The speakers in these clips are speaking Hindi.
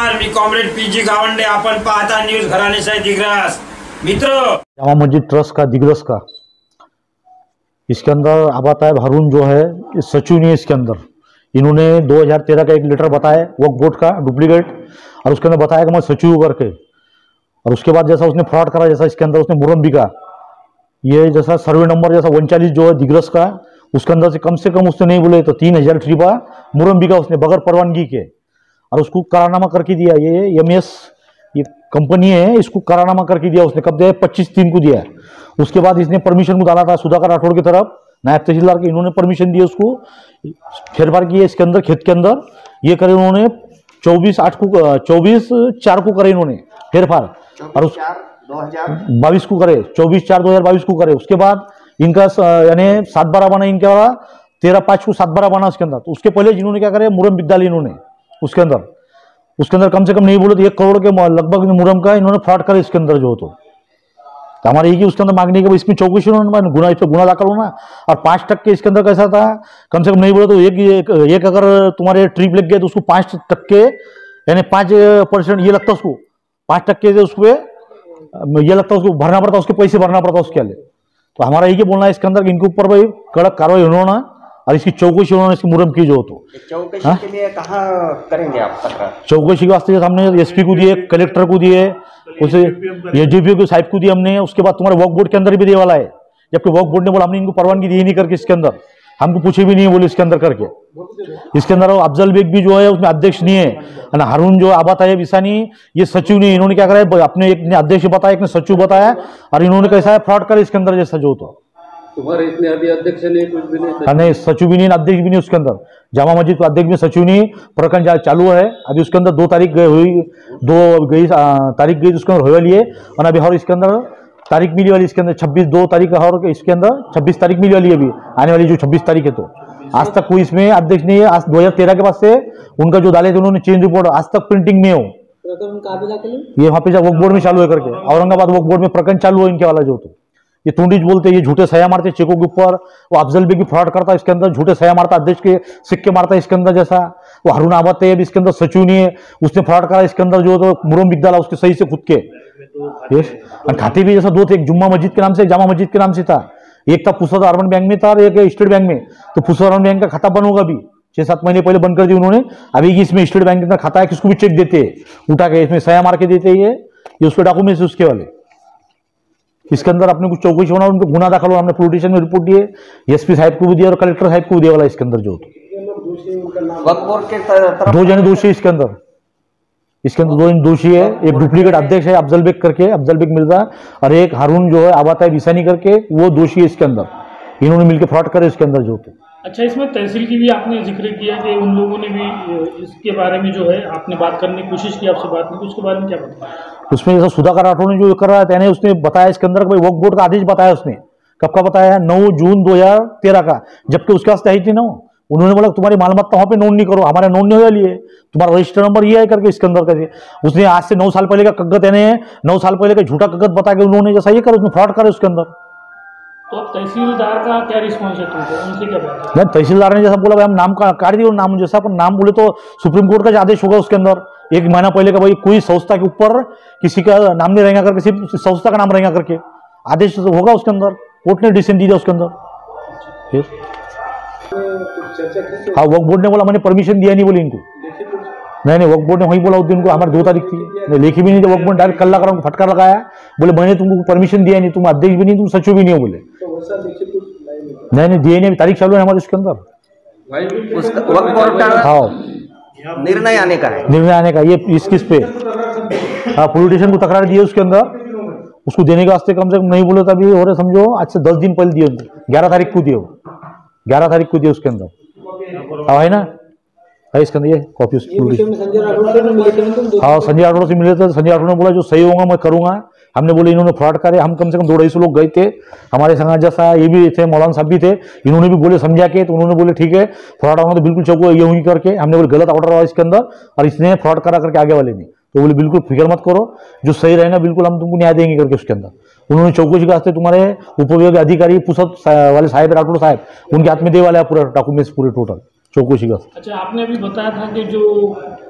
नमस्कार, मी कॉम्रेड पीजी गावंडे. आपण पाहता न्यूज घराणेशाही दिग्रस. मित्र, जामा मस्जिद ट्रस्ट का दिग्रस का इसके अंदर आबा तायब हारून जो है सचिव नहीं है इसके अंदर. इन्होंने 2013 का एक लेटर बताया वक्फ बोर्ड का डुप्लीकेट, और उसके अंदर बताया कि मैं सचिव करके, और उसके बाद जैसा उसने फ्रॉड करा, जैसा इसके अंदर उसने मुरम बिका, ये जैसा सर्वे नंबर जैसा 39 जो है दिग्रस का, उसके अंदर से कम उसने नहीं बोले तो 3000 ट्रिपा मुरम बिका उसने बगैर परवानगी के, और उसको करारनामा करके दिया. ये MS ये कंपनी है, इसको करारनामा करके दिया उसने. कब दिया? 25/3 को दिया. उसके बाद इसने परमिशन को डाला था सुधाकर राठौड़ की तरफ, नायब तहसीलदार के. इन्होंने परमिशन दी उसको, फेरफार किए इसके अंदर, खेत के अंदर ये करे उन्होंने 24/4 को करे इन्होंने फेरफार, और 22 को करे, 24/4/2022 को करे. उसके बाद इनका यानी 7/12 बना इनके वाला, 13/5 को 7/12 बना उसके अंदर. तो उसके पहले जिन्होंने क्या करे मुरम बिक डाली इन्होंने उसके अंदर कम से कम नहीं बोले तो 1 करोड़ के लगभग मुरम का इन्होंने फ्रॉड करे इसके अंदर जो. तो हमारे ये कि उसके अंदर मांगने के इसमें चौकसी उन्होंने गुना, इस पर गुना दाखिल होना. और 5% इसके अंदर कैसा था, कम से कम नहीं बोले तो एक अगर तुम्हारे ट्रिप लग गए तो उसको 5% यानी 5% ये लगता उसको, 5% से उसको ये लगता उसको भरना पड़ता, उसके पैसे भरना पड़ता उसके लिए. तो हमारा ये बोलना है इसके अंदर कि इनके ऊपर भाई कड़क कार्रवाई होना, और इसकी चौकसी उन्होंने इसकी मुरम की जो. तो चौकसी के लिए कहाँ करेंगे आप तकरार? चौकसी के वास्ते हमने SP को दिए, कलेक्टर को दिए, उसे ये DPO को साहिब को दिए हमने. उसके बाद तुम्हारे वक्फ बोर्ड के अंदर भी दिए वाला है, जबकि वक्फ बोर्ड ने बोला हमने इनको परवानगी दी नहीं करके इसके अंदर, हमको पूछे भी नहीं बोले इसके अंदर करके. इसके अंदर अफजल बेग भी जो है उसमें अध्यक्ष नहीं है, हारून जो आबा तायब ईसानी ये सचिव नहीं. इन्होंने क्या करा, अपने एक ने अध्यक्ष बताया, एक ने सचिव बताया, और इन्होंने कैसा है फ्रॉड करे इसके अंदर जैसा जो. तो तुम्हारे इसमें अभी अध्यक्ष नहीं, कुछ भी नहीं, सचिव भी नहीं, अध्यक्ष भी नहीं उसके अंदर. जामा मस्जिद अध्यक्ष में सचिव नहीं, प्रकरण चालू है अभी. उसके अंदर 2 तारीख तारीख गई उसके अंदर होने वाली है, और अभी और इसके अंदर तारीख मिली वाली इसके अंदर 2 तारीख और इसके अंदर 26 तारीख मिली वाली है अभी आने वाली जो 26 तारीख है. तो आज तक कोई इसमें अध्यक्ष नहीं है. आज 2013 के बाद से उनका जो डाले थे उन्होंने चेंज रिपोर्ट आज तक प्रिंटिंग में हो, ये वहाँ पे वक्फ बोर्ड में चालू है करके, औरंगाबाद वक्फ बोर्ड में प्रकरण चालू है इनके वाला जो. तो ये टूंडीज बोलते हैं, ये झूठे सया मारते चेकों के ऊपर. वो अफजल बेग भी फ्रॉड करता है इसके अंदर, झूठे सया मारता, अध्यक्ष के सिक्के मारता है इसके अंदर जैसा. वो हारून आबा तायब इसके अंदर सचिव नहीं है, उसने फ्रॉड करा इसके अंदर जो. तो मुरम बिक डाला उसके सही से खुद के, खाते भी जैसा 2 थे, एक जुम्मा मस्जिद के नाम से, जामा मस्जिद के नाम से था. एक था पुसद अर्बन बैंक में था, और एक स्टेट बैंक में. तो पुसद अर्बन बैंक का खाता बंद होगा अभी, 6-7 महीने पहले बंद कर दी उन्होंने. अभी इसमें स्टेट बैंक के अंदर खाता है, किसको भी चेक देते हैं उठा के, इसमें सया मार के देते हैं, ये उसके डॉक्यूमेंट्स उसके वाले. इसके अंदर अपने कुछ चौकसी होना, उनको गुना दाखिल होना. हमने पुलिस स्टेशन में रिपोर्ट दिए, SP साहब को भी दिया और कलेक्टर साहब को भी दिया वाला इसके अंदर जो. वक्फ बोर्ड के तरफ 2 जने दोषी इसके अंदर 2 दोषी है. एक डुप्लीकेट अध्यक्ष है अफजल बेग करके, अफजल बेग मिर्जा, और एक हारून जो है आबा तायब ईसानी करके, वो दोषी है इसके अंदर. इन्होंने मिलकर फ्रॉड करे इसके अंदर जो. तो अच्छा, इसमें तहसील की भी आपने जिक्र किया कि उन लोगों ने भी इसके बारे में जो है आपने बात करने की कोशिश की, आपसे बात नहीं, उसके बारे में क्या बताया? उसमें जैसा सुधाकर राठौड़ ने जो कर रहा है उसने बताया इसके अंदर भाई वक्फ बोर्ड का आदेश बताया उसने. कब का बताया? 9 जून 2013 का, जबकि उसके वास्ते आई थी ना. उन्होंने बोला तुम्हारी मालूमात वहां पे नोट नहीं करो, हमारे नोट नहीं हो लिए, तुम्हारा रजिस्टर नंबर ये है करके इसके अंदर करके. उसने आज से 9 साल पहले का कागज यानी 9 साल पहले का झूठा कागज बता के उन्होंने जैसा ये कर उसमें फ्रॉड करे उसके अंदर. तो तहसीलदार का क्या रिस्पॉन्स है तुमको, उनसे क्या बात है? तहसीलदार ने जैसा बोला भाई हम नाम का काट दिए, नाम जैसा पर नाम बोले तो सुप्रीम कोर्ट का आदेश होगा उसके अंदर 1 महीना पहले का, भाई कोई संस्था के ऊपर किसी का नाम नहीं रहेगा करके, सिर्फ संस्था का नाम रहेगा करके आदेश होगा उसके अंदर. कोर्ट ने डिसीजन दिया उसके अंदर. फिर हाँ, वक्फ बोर्ड ने बोला मैंने परमिशन दिया नहीं बोले इनको. नहीं, वक्फ बोर्ड ने वही बोला उस दिन को, हमारे 2 तारीख थी, लेखी भी नहीं थी. वक्फ बोर्ड डायरेक्ट कल्ला करा फटकार लगाया, बोले मैंने तुमको परमिशन दिया नहीं, तुम अध्यक्ष भी नहीं, तुम सचिव भी नहीं हो बोले. नहीं दिए नहीं, तारीख चालू है हमारे इसके अंदर. वक्फ बोर्ड का हाँ निर्णय आने का है, निर्णय आने का. ये किस पे हाँ पॉलिटिशियन को तकरार दिए उसके अंदर, उसको देने के वास्ते कम से कम नहीं बोले तो अभी हो रहे समझो आज से 10 दिन पहले दिए उनको. 11 तारीख को दिए, 11 तारीख को दिए उसके अंदर. हाँ है ना, है इसके अंदर ये कॉपी. हाँ, संजय राठौड़ से मिले थे. संजय राठौड़ ने बोला जो सही होगा मैं करूंगा. हमने बोले इन्होंने फ्रॉड करे. हम कम से कम 250 लोग गए थे हमारे संग, जैसा ये भी थे, मौलाना साहब भी थे. इन्होंने भी बोले समझा के, तो उन्होंने बोले ठीक है फ्रॉड होगा तो बिल्कुल चौको ये हुई करके. हमने बोले गलत ऑर्डर हुआ इसके अंदर और इसने फ्रॉड करा करके आगे वाले ने. तो बोले बिल्कुल फिक्र मत करो, जो सही रहेगा बिल्कुल हम तुमको न्याय देंगे करके उसके अंदर. उन्होंने चौकसी के वास्ते तुम्हारे उपविभागीय अधिकारी पुसद वाले साहब राठौड़ साहब उनके हाथ में दे वाले पूरा डॉक्यूमेंट्स पूरे टोटल. चौकशी का। अच्छा, आपने अभी बताया था कि जो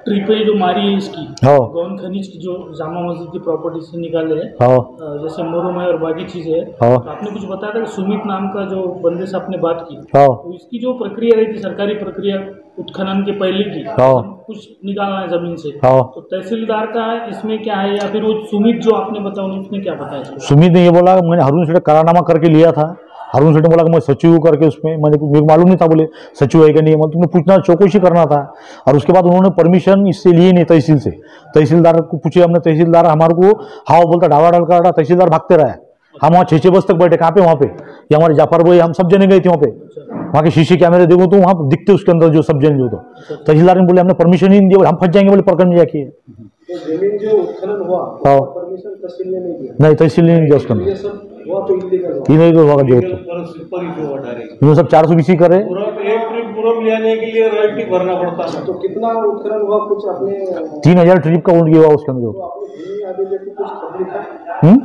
ट्रिपें जो मारी है इसकी हाँ गौन खनिज की जो जामा मस्जिद की प्रॉपर्टी से निकाले हैं, हाँ जैसे मोरम है और बाकी चीज़ें हैं, हाँ तो आपने कुछ बताया था कि सुमित नाम का जो बंदे से आपने बात की, हाँ तो इसकी जो प्रक्रिया रही थी सरकारी प्रक्रिया उत्खनन के पहले की, हाँ कुछ निकालना है जमीन से, हाँ। तो तहसीलदार का इसमें क्या है, या फिर वो सुमित जो आपने बताया उसने क्या बताया इसको? सुमित ने ये बोला मैंने हारून सेठ करारनामा करके लिया था। हारून सेठ ने बोला कि मैं सचिव हूँ करके, उसमें मेरे को मालूम नहीं था, बोले सचिव है कि नहीं, मतलब तुमने पूछना चौकसी करना था। और उसके बाद उन्होंने परमिशन इससे लिए नहीं तहसील से। तहसीलदार को पूछे हमने, तहसीलदार हमारे को हाँ बोलता डावा डाल कर, तहसीलदार भागते रहा। हम वहाँ 6 बजे तक बैठे, कहाँ पे वहाँ पे, ये हमारे जाफर भाई हम सब जने गए थे वहाँ पे, वहाँ के शीशे कैमरे देखो तो वहाँ दिखते उसके अंदर जो सब जने जो। तो तहसीलदार ने बोले हमने परमिशन ही नहीं दिया, हम फंस जाएंगे बोले प्रकरण में जाके। जमीन जो उत्खनन हुआ हाँ परमिशन तहसील ने नहीं दिया, नहीं तहसील ने नहीं दिया उसके अंदर, ये सब हुआ तो इलीगल हुआ। इन्होंने होगा जो इन्होंने सब 420 करे। पूरब ले आने के लिए रॉयल्टी भरना पड़ता है। तो कितना उत्खनन हुआ कुछ आपने 3000 ट्रिप का उड़ गया उसके अंदर जो। भूमि अभिलेख को कुछ खत लिखा, हम्म,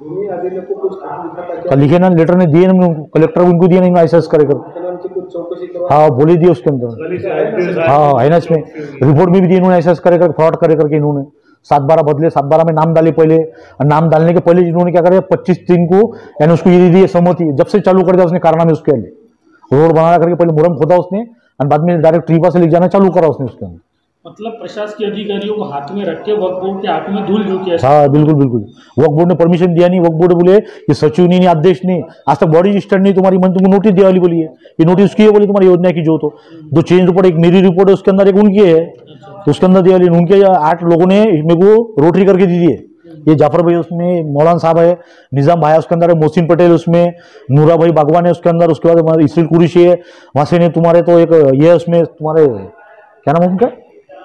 भूमि अभिलेख को कुछ खत लिखा था क्या? लिखे ना, लेटर ने दिए ना, कलेक्टर को उनको दिया नहीं, एहसास करे कर। उत्खनन की कुछ चौकसी करवा, हाँ बोले दिए उसके अंदर, हाँ है ना, इसमें रिपोर्ट में भी दिए इन्होंने, एहसास करे कर, फ्रॉड करे करके इन्होंने 7/12 बदले, 7/12 में नाम डाले पहले, और नाम डालने के पहले इन्होंने क्या करे 25 दिन को यानी उसको ये दिए सहमति, जब से चालू कर दिया उसने कारनामे उसके लिए। रोड बना करके पहले मुरम खोदा उसने, और बाद में डायरेक्ट ट्रीपा से ले जाना चालू करा उसने उसके अंदर। मतलब प्रशासकीय अधिकारियों को हाथ में रख के वक्फ बोर्ड के हाथ में धूल झोंकी है। हाँ बिल्कुल बिल्कुल, वक्फ बोर्ड ने परमिशन दिया नहीं, वक्फ बोर्ड बोले ये सचिव नहीं, आदेश नहीं, आज तक बॉडी रजिस्टर्ड नहीं तुम्हारी, मन तुमको नोटिस दिया वाली बोली है, ये नोटिस की है बोली तुम्हारी योजना की जो, तो 2 चेंज रिपोर्ट, एक मेरी रिपोर्ट है उसके अंदर, एक उनकी है, तो उसके अंदर दिया वाली उनके 8 लोगों ने मेरे को रोटरी करके दी है। ये जाफर भाई उसमें, मौलाना साहब है, निजाम भाई उसके अंदर है, मोहसिन पटेल उसमें, नूरा भाई बागवान है उसके अंदर, उसके बाद इसलिल कुरेशी है, वहाँ से ने तुम्हारे तो एक ये उसमें तुम्हारे क्या नाम है उनका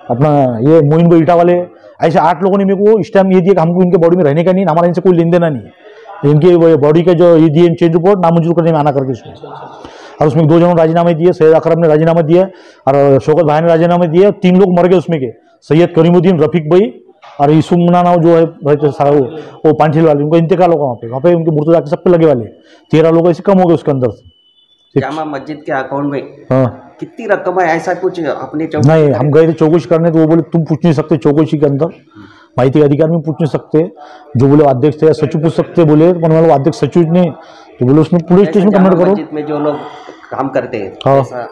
अपना, ये मोइन भाई ईटा वाले, ऐसे 8 लोगों ने मेरे को इस टाइम ये दिया कि हमको इनके बॉडी में रहने का नहीं, हमारा इनसे कोई लेन देना नहीं है, इनके बॉडी का जो ये दिए चेंज रिपोर्ट नामंजूर करने में आना करके उसमें। और उसमें 2 जनों राजीनामे दिए, सैयद अकरम ने राजीनामा दिया और शौकत भाई ने राजीनामा दिया, 3 लोग मर गए उसमें के, सैयद करीमुद्दीन, रफीक भाई और यूसुफ नाम जो है वो पांठिल वाले, उनका इंतकाल होगा वहाँ पे उनके मुर्तजा के सब पे लगे वाले 13 लोग ऐसे कम हो गए उसके अंदर से। जामा मस्जिद के अकाउंट में हाँ कितनी रकम है, ऐसा कुछ अपने नहीं, हम गए थे चौकसी करने, तो वो बोले तुम पूछ नहीं सकते चौकसी के अंदर, माहिती के अधिकार में पूछ नहीं सकते, जो बोले अध्यक्ष थे या सचिव पूछ सकते, बोले तो अध्यक्ष सचिव ने, तो बोले उसमें पुलिस स्टेशन में कंप्लेंट करो। मस्जिद में जो लोग काम करते हैं हाँ। ऐसा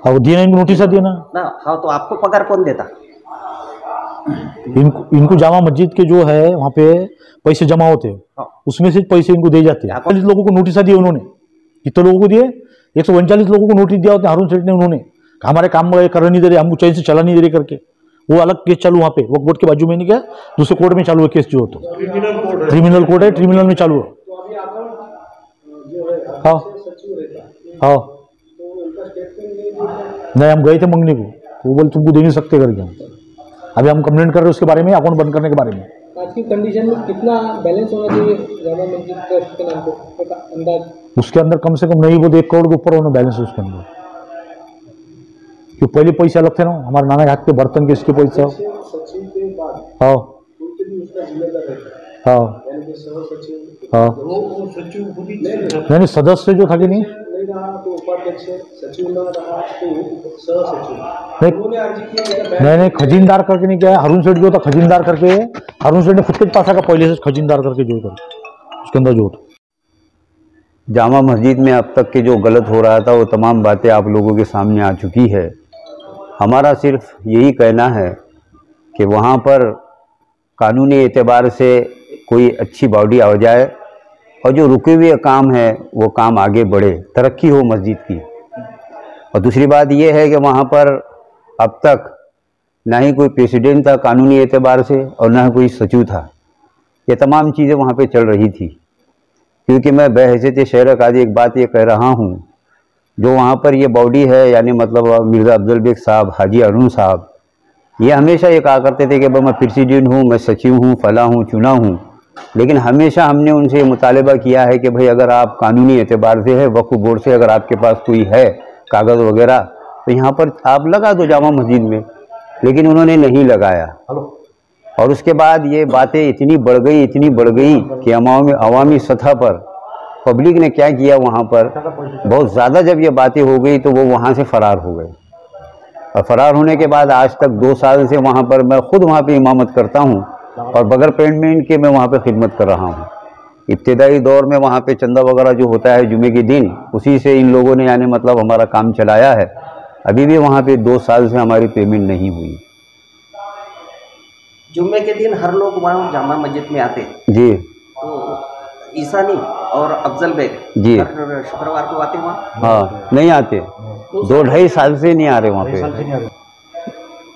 हाँ दिया ना, इनको नोटिस दिया ना, हाँ, तो आपको पगार कौन देता? इनको जामा मस्जिद के जो है वहाँ पे पैसे जमा होते हैं, उसमें से पैसे इनको दे जाते हैं। 40 लोगों को नोटिस दिए उन्होंने, कितने लोगों को दिए, 139 लोगों को नोटिस दिया होता है हारून सेठ ने, उन्होंने हमारे काम करने नहीं दे रहे, हमको चैन से चला नहीं दे रहे करके, वो अलग केस चालू वहाँ पे वक्फ बोर्ड के बाजू में नहीं, क्या दूसरे कोर्ट में चालू है केस जो हो, तो क्रिमिनल कोर्ट है, ट्रिब्यूनल में चालू है। हाँ हाँ नहीं, हम गए थे मंगने को, वो बोले तुमको दे नहीं सकते करके, हम अभी हम कंप्लेंट कर रहे हैं उसके बारे में, अकाउंट बंद करने के बारे में। आज की कंडीशन में कितना बैलेंस होना चाहिए जामा मस्जिद ट्रस्ट के नाम पे, एक अंदाज? उसके अंदर कम से कम नहीं बोलते 1 करोड़ के ऊपर होना बैलेंस उसके अंदर, क्यों पहले पैसे अलग थे ना, हमारे नाना के हाथ के बर्तन के इसके पैसा। सचिव के बाद हाँ उनके भी उसका जिम्मेदार रहता है, हाँ यानी कि सह सचिव, हाँ वो सचिव खुद ही नहीं, सदस्य जो था कि नहीं रहा तो उपाध्यक्ष, सचिव न रहा तो सह सचिव, नहीं उन्होंने अर्जी किया नहीं, खजीनदार करके नहीं, क्या हारून सेठ जो था खजीनदार करके, हारून सेठ ने खुद के पास का पहले से खजीनदार करके जो था उसके अंदर जो था। जामा मस्जिद में अब तक के जो गलत हो रहा था वो तमाम बातें आप लोगों के सामने आ चुकी है। हमारा सिर्फ यही कहना है कि वहाँ पर कानूनी एतबार से कोई अच्छी बॉडी आ जाए और जो रुके हुए काम है वो काम आगे बढ़े, तरक्की हो मस्जिद की। और दूसरी बात ये है कि वहाँ पर अब तक ना ही कोई प्रेसिडेंट था कानूनी एतबार से और ना ही कोई सचिव था, ये तमाम चीज़ें वहाँ पे चल रही थी। क्योंकि मैं बहैसियत शहर काजी एक बात ये कह रहा हूँ, जो वहाँ पर ये बॉडी है यानी मतलब मिर्ज़ा अफजल बेग साहब, हाजी अरुण साहब, ये हमेशा ये कहा करते थे कि भाई मैं प्रेसिडेंट हूँ, मैं सचिव हूँ, फला हूँ, चुना हूँ। लेकिन हमेशा हमने उनसे ये मुतालबा किया है कि भाई अगर आप कानूनी एतबार से है, वक्फ बोर्ड से अगर आपके पास कोई है कागज़ वगैरह तो यहाँ पर आप लगा दो जामा मस्जिद में, लेकिन उन्होंने नहीं लगाया। और उसके बाद ये बातें इतनी बढ़ गई कि अवामी सतह पर पब्लिक ने क्या किया, वहाँ पर बहुत ज़्यादा जब ये बातें हो गई तो वो वहाँ से फ़रार हो गए, और फ़रार होने के बाद आज तक 2 साल से वहाँ पर मैं खुद वहाँ पे इमामत करता हूँ और बगैर पेमेंट के मैं वहाँ पे खिदमत कर रहा हूँ। इब्तिदाई दौर में वहाँ पे चंदा वगैरह जो होता है जुमे के दिन, उसी से इन लोगों ने यानी मतलब हमारा काम चलाया है। अभी भी वहाँ पे 2 साल से हमारी पेमेंट नहीं हुई। जुम्मे के दिन हर लोग वहाँ जामा मस्जिद में आते हैं। जी तो ईसानी और अफजल बेग जी। हर शुक्रवार को आते वहाँ। हाँ, नहीं आते, 2-2.5 साल से नहीं आ रहे वहाँ पे,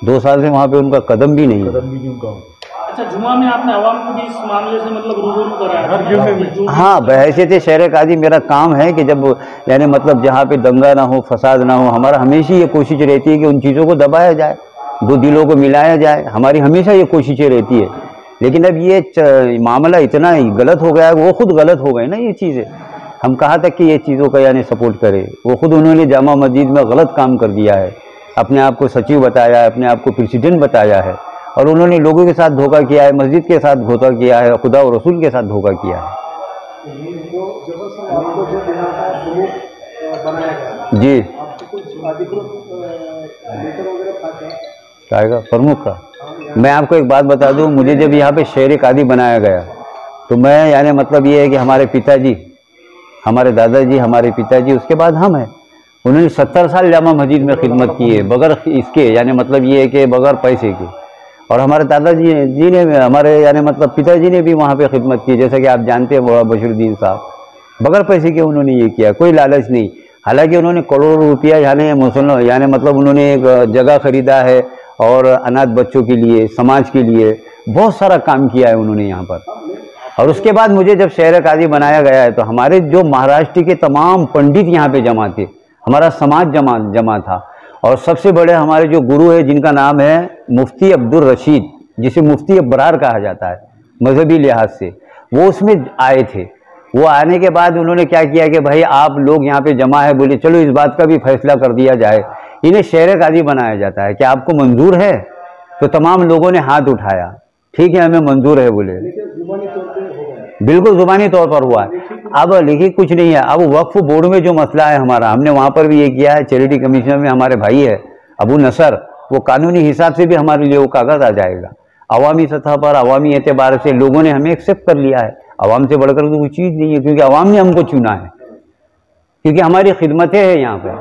2 साल से वहाँ पे उनका कदम भी नहीं है। अच्छा, जुमा में आपने आवाम को भी इस मामले से मतलब रूबरू कराया? हाँ, बहैसियत शहर काजी मेरा काम है कि जब यानी मतलब जहाँ पे दंगा ना हो, फसाद ना हो, हमारा हमेशा ये कोशिश रहती है कि उन चीज़ों को दबाया जाए, 2 दिलों को मिलाया जाए, हमारी हमेशा ये कोशिशें रहती है। लेकिन अब ये मामला इतना ही गलत हो गया है, वो खुद गलत हो गए ना ये चीज़ें। हम कहाँ तक कि ये चीज़ों का यानी सपोर्ट करें, वो खुद उन्होंने जामा मस्जिद में गलत काम कर दिया है, अपने आप को सचिव बताया है, अपने आप को प्रेसिडेंट बताया है, और उन्होंने लोगों के साथ धोखा किया है, मस्जिद के साथ धोखा किया है, खुदा और रसूल के साथ धोखा किया है। जी, क्या प्रमुख का मैं आपको एक बात बता दूं, मुझे जब यहाँ पे शहर कादी बनाया गया तो मैं यानी मतलब ये है कि हमारे पिताजी, हमारे दादाजी, हमारे पिताजी, उसके बाद हम हैं, उन्होंने 70 साल जामा मस्जिद में खिदमत की है बगैर इसके, यानी मतलब ये है कि बगैर पैसे के। और हमारे दादाजी जी ने, हमारे यानी मतलब पिताजी ने भी वहाँ पे खिदमत की, जैसा कि आप जानते हैं मौलाना बशीरुद्दीन साहब, बगैर पैसे के उन्होंने ये किया, कोई लालच नहीं। हालांकि उन्होंने करोड़ों रुपया यानी मुसलमान यानी मतलब उन्होंने एक जगह खरीदा है और अनाथ बच्चों के लिए, समाज के लिए बहुत सारा काम किया है उन्होंने यहाँ पर। और उसके बाद मुझे जब शहर काजी बनाया गया है तो हमारे जो महाराष्ट्र के तमाम पंडित यहाँ पे जमा थे, हमारा समाज जमा था, और सबसे बड़े हमारे जो गुरु है जिनका नाम है मुफ्ती अब्दुल रशीद, जिसे मुफ्ती अब्रार कहा जाता है मजहबी लिहाज से, वो उसमें आए थे। वो आने के बाद उन्होंने क्या किया कि भाई आप लोग यहाँ पे जमा है, बोले चलो इस बात का भी फैसला कर दिया जाए, इन्हें शहर काजी बनाया जाता है, क्या आपको मंजूर है? तो तमाम लोगों ने हाथ उठाया, ठीक है हमें मंजूर है बोले, बिल्कुल जुबानी तौर पर हुआ है। अब लिखित कुछ नहीं है। अब वक्फ बोर्ड में जो मसला है हमारा, हमने वहाँ पर भी ये किया है, चैरिटी कमिश्नर में हमारे भाई है अबू नसर, वो कानूनी हिसाब से भी हमारे लिए वो कागज़ आ जाएगा। अवामी सतह पर, अवामी एतबार से लोगों ने हमें एक्सेप्ट कर लिया है, अवाम से बढ़कर तो कोई चीज़ नहीं है, क्योंकि अवाम ने हमको चुना है, क्योंकि हमारी खिदमतें हैं यहाँ पर।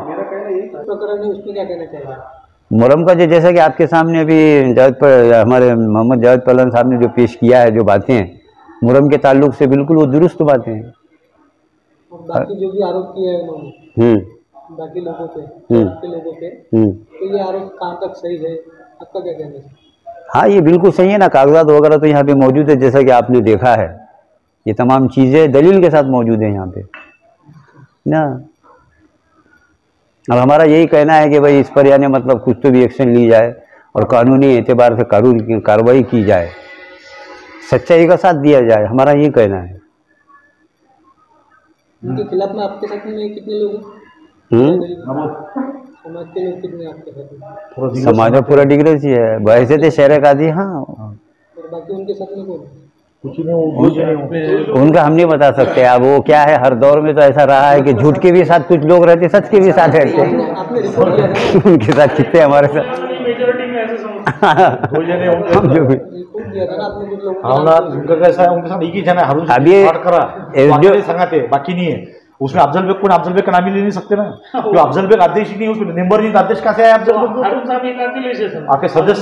मुहर्रम का जैसा कि आपके सामने अभी हमारे मोहम्मद जावेद पहलवान साहब ने जो पेश किया है, जो बातें हैं मुहर्रम के ताल्लुक से, बिल्कुल वो दुरुस्त बातें हैं। बाकी जो भी आरोप किए हैं उन्होंने बाकी लोगों पे, तो ये आरोप कहाँ तक सही है, आपका क्या कहना है? हाँ, ये बिल्कुल सही है ना, कागजात वगैरह तो यहाँ पे मौजूद है, जैसा कि आपने देखा है, ये तमाम चीज़ें दलील के साथ मौजूद है यहाँ पे ना। अब हमारा यही कहना है कि भाई इस पर यानी मतलब कुछ तो भी एक्शन ली जाए और कानूनी एतबार से कार्रवाई की जाए, सच्चाई का साथ दिया जाए, हमारा ये कहना है। उनके खिलाफ में आपके साथ में कितने लोग हैं? समाज के लोग कितने आपके साथ में? समाज में पूरा डिग्रेस ही है, वैसे थे शहर काजी। हाँ, और बाकी उनके साथ में कौन? उनका हम नहीं बता सकते। अब वो क्या है, हर दौर में तो ऐसा रहा है कि झूठ के भी साथ कुछ लोग रहते, सच के भी साथ रहते हैं। उनके साथ कितने हमारे साथ अब ये बाकी नहीं है उसमें। अफजल बेग को अफजल बेग का नाम ही ले नहीं सकते ना, जो अफजल बेग अध्यक्ष नहीं है उसमें नंबर नहीं, अध्यक्ष कैसे है अफजल बेग? आपके सदस्य